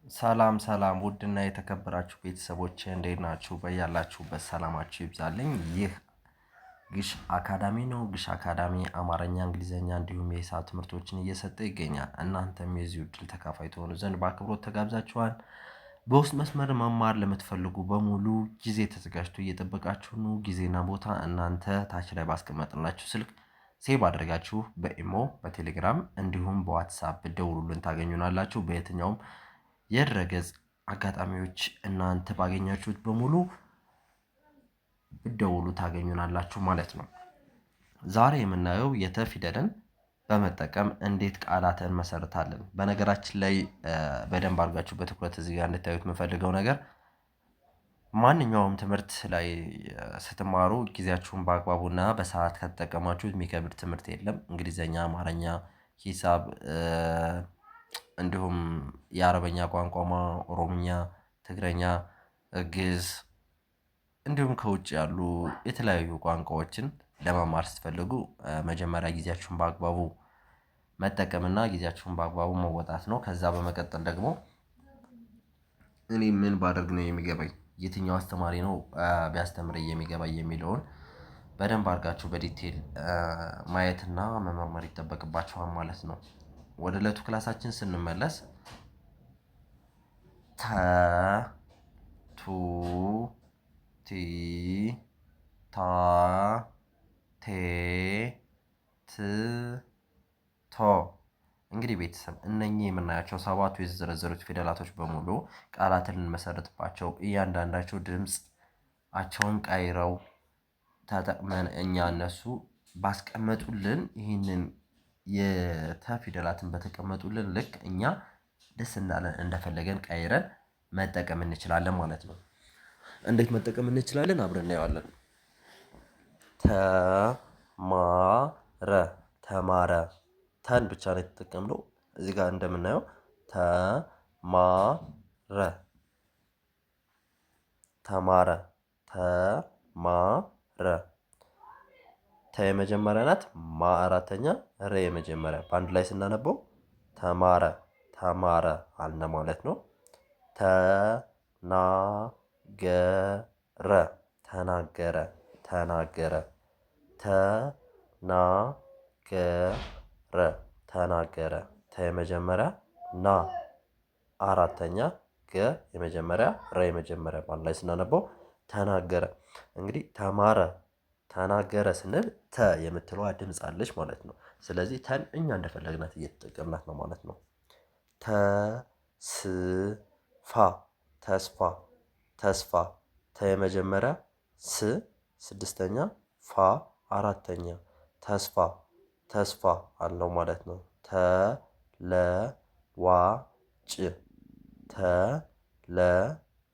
ሰላም ሰላም ውድና የተከበራችሁ ቤተሰቦች እንዴት ናችሁ? በያላችሁበት ሰላማችሁ ይብዛልኝ። ይህ ግሽ አካዳሚ ነው። ግሽ አካዳሚ አማርኛ፣ እንግሊዘኛ እንዲሁም የሂሳብ ትምህርቶችን እየሰጠ ይገኛል። እናንተም የዚህ ዕድል ተካፋይ ትሆኑ ዘንድ በአክብሮት ተጋብዛችኋል። በውስጥ መስመር መማር ለምትፈልጉ በሙሉ ጊዜ ተዘጋጅቶ እየጠበቃችሁ ነው። ጊዜና ቦታ እናንተ ታች ላይ ባስቀመጥንላችሁ ስልክ ሴቭ አድርጋችሁ በኢሞ በቴሌግራም እንዲሁም በዋትሳፕ ደውሉልን ታገኙናላችሁ። በየትኛውም የድረገጽ አጋጣሚዎች እናንተ ባገኛችሁት በሙሉ ብትደውሉ ታገኙናላችሁ ማለት ነው። ዛሬ የምናየው የተ ፊደልን በመጠቀም እንዴት ቃላትን እንመሰርታለን። በነገራችን ላይ በደንብ አድርጋችሁ በትኩረት እዚህ ጋር እንድታዩት የምፈልገው ነገር ማንኛውም ትምህርት ላይ ስትማሩ ጊዜያችሁን በአግባቡና በሰዓት ከተጠቀማችሁት የሚከብድ ትምህርት የለም። እንግሊዘኛ፣ አማርኛ፣ ሂሳብ እንዲሁም የአረበኛ ቋንቋ፣ ኦሮምኛ፣ ትግረኛ፣ ግዕዝ እንዲሁም ከውጭ ያሉ የተለያዩ ቋንቋዎችን ለመማር ስትፈልጉ መጀመሪያ ጊዜያችሁን በአግባቡ መጠቀምና ጊዜያችሁን በአግባቡ መወጣት ነው። ከዛ በመቀጠል ደግሞ እኔ ምን ባደርግ ነው የሚገባኝ፣ የትኛው አስተማሪ ነው ቢያስተምረኝ የሚገባኝ የሚለውን በደንብ አድርጋችሁ በዲቴል ማየትና መመርመር ይጠበቅባችኋል ማለት ነው። ወደ ዕለቱ ክላሳችን ስንመለስ ተ ቱ ቲ ታ ቴ ት ቶ እንግዲህ ቤተሰብ እነኚህ የምናያቸው ሰባቱ የተዘረዘሩት ፊደላቶች በሙሉ ቃላትን ልንመሰርትባቸው እያንዳንዳቸው ድምፃቸውን ቀይረው ተጠቅመን እኛ እነሱ ባስቀመጡልን ይህንን የተ ፊደላትን በተቀመጡልን ልክ እኛ ደስ እንዳለን እንደፈለገን ቀይረን መጠቀም እንችላለን ማለት ነው። እንዴት መጠቀም እንችላለን? አብረን እናየዋለን። ተማረ ተማረ ተን ብቻ ነው የተጠቀምነው። እዚህ ጋር እንደምናየው ተማረ ተማረ ተማረ ተ የመጀመሪያ ናት፣ ማ አራተኛ፣ ረ የመጀመሪያ በአንድ ላይ ስናነበው ተማረ ተማረ አልነ ማለት ነው። ተናገረ ተናገረ ተናገረ ተናገረ ተናገረ ተ የመጀመሪያ፣ ና አራተኛ፣ ገ የመጀመሪያ፣ ረ የመጀመሪያ በአንድ ላይ ስናነበው ተናገረ። እንግዲህ ተማረ ተናገረ ስንል ተ የምትለዋ ድምፅ አለች ማለት ነው። ስለዚህ ተን እኛ እንደፈለግናት እየተጠቀምናት ነው ማለት ነው። ተስፋ ተስፋ ተስፋ ተ የመጀመሪያ፣ ስ ስድስተኛ፣ ፋ አራተኛ፣ ተስፋ ተስፋ አለው ማለት ነው። ተለዋጭ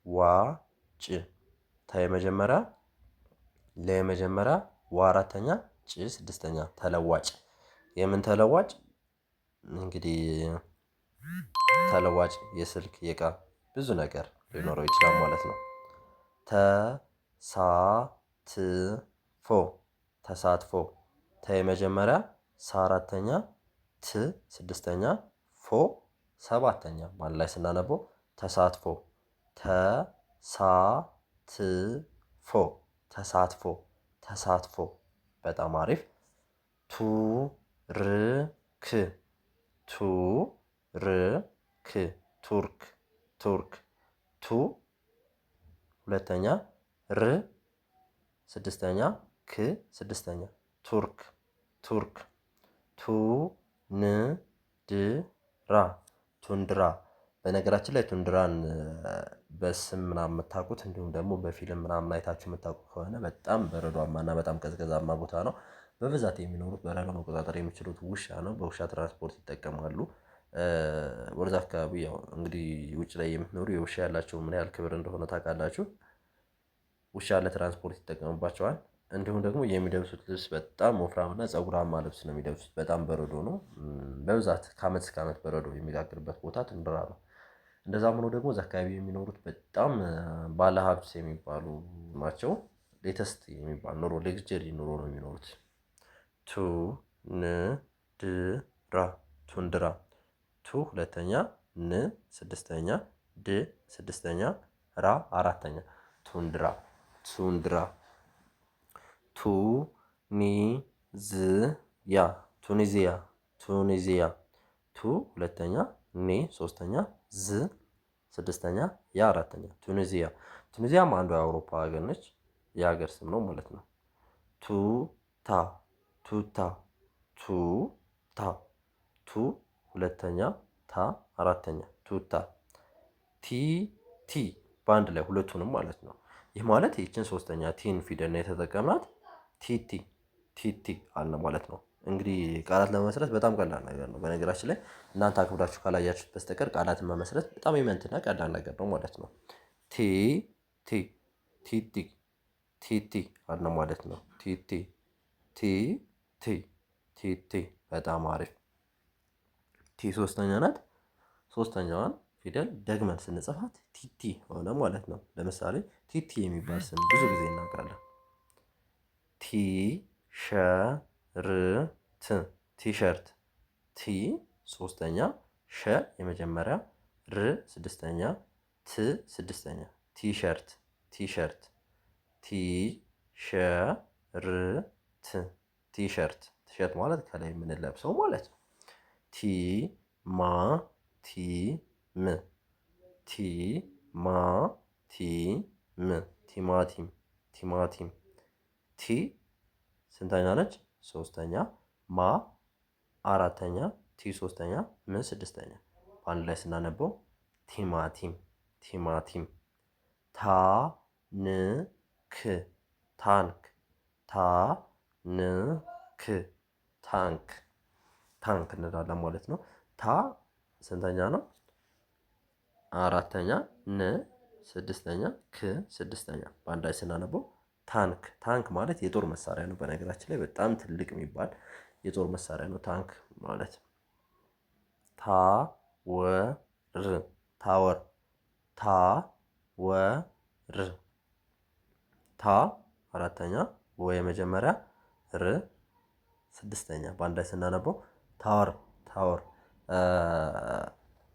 ተለዋጭ ተ የመጀመሪያ፣ ለ የመጀመሪያ፣ ዋ አራተኛ፣ ጭ ስድስተኛ፣ ተለዋጭ። የምን ተለዋጭ? እንግዲህ ተለዋጭ የስልክ የእቃ ብዙ ነገር ሊኖረው ይችላል ማለት ነው። ተሳትፎ ተሳትፎ ተ የመጀመሪያ፣ ሳ አራተኛ፣ ት ስድስተኛ፣ ፎ ሰባተኛ በአንድ ላይ ስናነበው ተሳትፎ ተሳትፎ ተሳትፎ ተሳትፎ በጣም አሪፍ። ቱርክ ቱርክ ቱርክ ቱርክ ቱ ሁለተኛ፣ ር ስድስተኛ፣ ክ ስድስተኛ፣ ቱርክ ቱርክ ቱንድራ ቱንድራ። በነገራችን ላይ ቱንድራን በስም ምናምን የምታውቁት እንዲሁም ደግሞ በፊልም ምናምን አይታችሁ የምታውቁ ከሆነ በጣም በረዷማ እና በጣም ቀዝቀዛማ ቦታ ነው። በብዛት የሚኖሩት በረዶ መቆጣጠር የሚችሉት ውሻ ነው። በውሻ ትራንስፖርት ይጠቀማሉ። ወደዛ አካባቢ ያው እንግዲህ ውጭ ላይ የምትኖሩ የውሻ ያላቸው ምን ያህል ክብር እንደሆነ ታውቃላችሁ። ውሻ ለትራንስፖርት ይጠቀምባቸዋል። እንዲሁም ደግሞ የሚለብሱት ልብስ በጣም ወፍራም እና ፀጉራማ ልብስ ነው የሚለብሱት። በጣም በረዶ ነው። በብዛት ከአመት እስከ አመት በረዶ የሚጋግርበት ቦታ ቱንድራ ነው። እንደዛም ሆኖ ደግሞ እዛ አካባቢ የሚኖሩት በጣም ባለሀብት የሚባሉ ናቸው። ሌተስት የሚባል ኑሮ ሌግጀሪ ኑሮ ነው የሚኖሩት። ቱንድራ ቱንድራ ቱ ሁለተኛ፣ ን ስድስተኛ፣ ድ ስድስተኛ ራ አራተኛ ቱንድራ ቱንድራ ቱ ኒ ዝ ያ ቱኒዚያ ቱኒዚያ ቱ ሁለተኛ ኔ ሶስተኛ ዝ ስድስተኛ ያ አራተኛ ቱኒዚያ ቱኒዚያም አንዱ የአውሮፓ ሀገር ነች። የሀገር ስም ነው ማለት ነው። ቱታ ቱታ ቱታ ቱ ሁለተኛ ታ አራተኛ ቱታ ቲ ቲ በአንድ ላይ ሁለቱንም ማለት ነው። ይህ ማለት ይችን ሶስተኛ ቲን ፊደል ነው የተጠቀምናት ቲቲ ቲቲ አለ ማለት ነው። እንግዲህ ቃላት ለመመስረት በጣም ቀላል ነገር ነው። በነገራችን ላይ እናንተ አክብዳችሁ ካላያችሁት በስተቀር ቃላትን መመስረት በጣም ኢመንትና ቀላል ነገር ነው ማለት ነው። ቲ ቲ ቲቲ ቲቲ አለ ማለት ነው። ቲቲ ቲ ቲ ቲቲ በጣም አሪፍ። ቲ ሶስተኛ ናት። ሶስተኛዋን ፊደል ደግመን ስንጽፋት ቲቲ ሆነ ማለት ነው። ለምሳሌ ቲቲ የሚባል ስም ብዙ ጊዜ እናውቃለን። ቲ ሸ ር ት ቲሸርት ቲ ሶስተኛ ሸ የመጀመሪያ ር ስድስተኛ ት ስድስተኛ ቲሸርት ቲሸርት ቲ ሸ ር ት ቲሸርት ቲሸርት ማለት ከላይ የምንለብሰው ማለት ነው። ቲ ማ ቲ ም ቲ ማ ቲ ም ቲማቲም ቲማቲም ቲ ስንተኛ ነች? ሶስተኛ ማ አራተኛ ቲ ሶስተኛ ም ስድስተኛ በአንድ ላይ ስናነበው ቲማቲም ቲማቲም ታ ን ክ ታንክ ታ ን ክ ታንክ ታንክ እንላለን ማለት ነው። ታ ስንተኛ ነው? አራተኛ ን ስድስተኛ ክ ስድስተኛ በአንድ ላይ ስናነበው ታንክ ታንክ ማለት የጦር መሳሪያ ነው። በነገራችን ላይ በጣም ትልቅ የሚባል የጦር መሳሪያ ነው ታንክ ማለት። ታ ወ ር ታወር ታ ወ ር ታ አራተኛ ወ የመጀመሪያ ር ስድስተኛ በአንድ ላይ ስናነበው ታወር ታወር።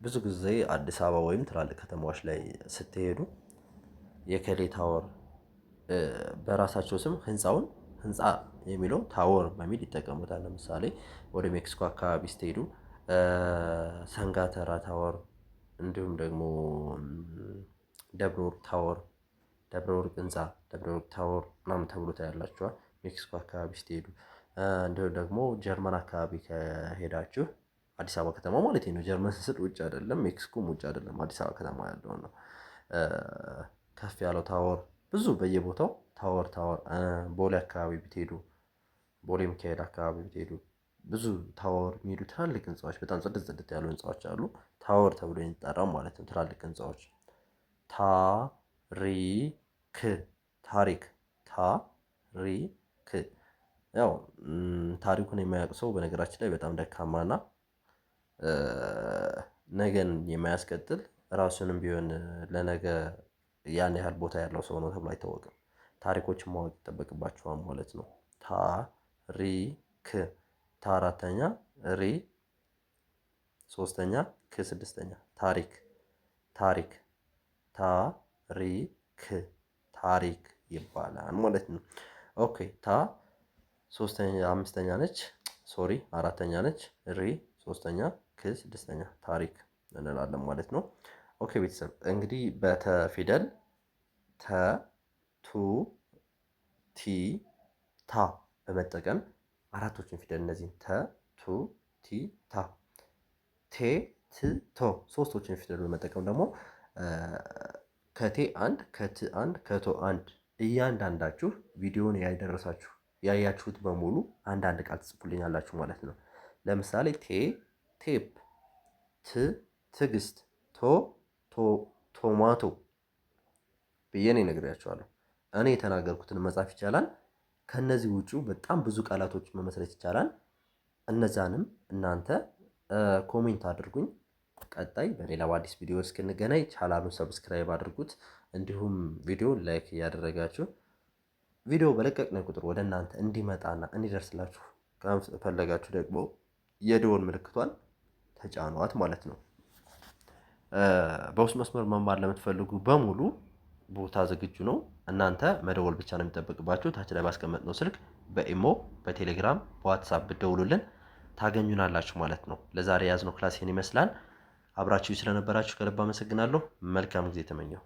ብዙ ጊዜ አዲስ አበባ ወይም ትላልቅ ከተማዎች ላይ ስትሄዱ የከሌ ታወር በራሳቸው ስም ህንፃውን ህንፃ የሚለው ታወር በሚል ይጠቀሙታል። ለምሳሌ ወደ ሜክሲኮ አካባቢ ስትሄዱ ሰንጋተራ ታወር፣ እንዲሁም ደግሞ ደብረ ወርቅ ታወር፣ ደብረ ወርቅ ህንፃ፣ ደብረ ወርቅ ታወር ምናምን ተብሎ ታያላችኋል ሜክሲኮ አካባቢ ስትሄዱ። እንዲሁም ደግሞ ጀርመን አካባቢ ከሄዳችሁ አዲስ አበባ ከተማ ማለት ነው። ጀርመን ስል ውጭ አይደለም፣ ሜክሲኮም ውጭ አይደለም፣ አዲስ አበባ ከተማ ያለው ነው። ከፍ ያለው ታወር ብዙ በየቦታው ታወር ታወር። ቦሌ አካባቢ ብትሄዱ፣ ቦሌ ሚካኤል አካባቢ ብትሄዱ ብዙ ታወር የሚሄዱ ትላልቅ ህንፃዎች፣ በጣም ጽድት ጽድት ያሉ ህንፃዎች አሉ። ታወር ተብሎ የሚጠራው ማለት ነው። ትላልቅ ህንፃዎች ታሪክ ታሪክ ታሪክ ያው ታሪኩን የማያውቅ ሰው በነገራችን ላይ በጣም ደካማና ነገን የማያስቀጥል ራሱንም ቢሆን ለነገ ያን ያህል ቦታ ያለው ሰው ነው ተብሎ አይታወቅም። ታሪኮችን ማወቅ ይጠበቅባቸዋል ማለት ነው። ታሪክ ታ አራተኛ ሪ ሶስተኛ ክ ስድስተኛ ታሪክ ታሪክ ታሪክ ታሪክ ይባላል ማለት ነው። ኦኬ ታ ሶስተኛ አምስተኛ ነች፣ ሶሪ አራተኛ ነች። ሪ ሶስተኛ ክ ስድስተኛ ታሪክ እንላለን ማለት ነው። ኦኬ ቤተሰብ እንግዲህ በተ ፊደል ተ ቱ ቲ ታ በመጠቀም አራቶችን ፊደል እነዚህን ተ ቱ ቲ ታ ቴ ት ቶ ሶስቶችን ፊደል በመጠቀም ደግሞ ከቴ አንድ ከት አንድ ከቶ አንድ እያንዳንዳችሁ ቪዲዮውን ያደረሳችሁ ያያችሁት በሙሉ አንዳንድ ቃል ትጽፉልኛላችሁ ማለት ነው። ለምሳሌ ቴ ቴፕ፣ ት ትዕግስት፣ ቶማቶ ብዬ እኔ ነግሬያቸዋለሁ። እኔ የተናገርኩትን መጻፍ ይቻላል። ከነዚህ ውጪ በጣም ብዙ ቃላቶች መመስረት ይቻላል። እነዛንም እናንተ ኮሜንት አድርጉኝ። ቀጣይ በሌላ በአዲስ ቪዲዮ እስክንገናኝ ቻናሉን ሰብስክራይብ አድርጉት። እንዲሁም ቪዲዮ ላይክ እያደረጋችሁ ቪዲዮ በለቀቅን ቁጥር ወደ እናንተ እንዲመጣና እንዲደርስላችሁ ከፈለጋችሁ ደግሞ የደወል ምልክቷን ተጫኗት ማለት ነው። በውስጥ መስመር መማር ለምትፈልጉ በሙሉ ቦታ ዝግጁ ነው። እናንተ መደወል ብቻ ነው የሚጠበቅባችሁ። ታች ላይ ባስቀመጥነው ስልክ በኢሞ፣ በቴሌግራም፣ በዋትሳፕ ብትደውሉልን ታገኙናላችሁ ማለት ነው። ለዛሬ የያዝነው ክላስ ይህን ይመስላል። አብራችሁ ስለነበራችሁ ከልብ አመሰግናለሁ። መልካም ጊዜ ተመኘው።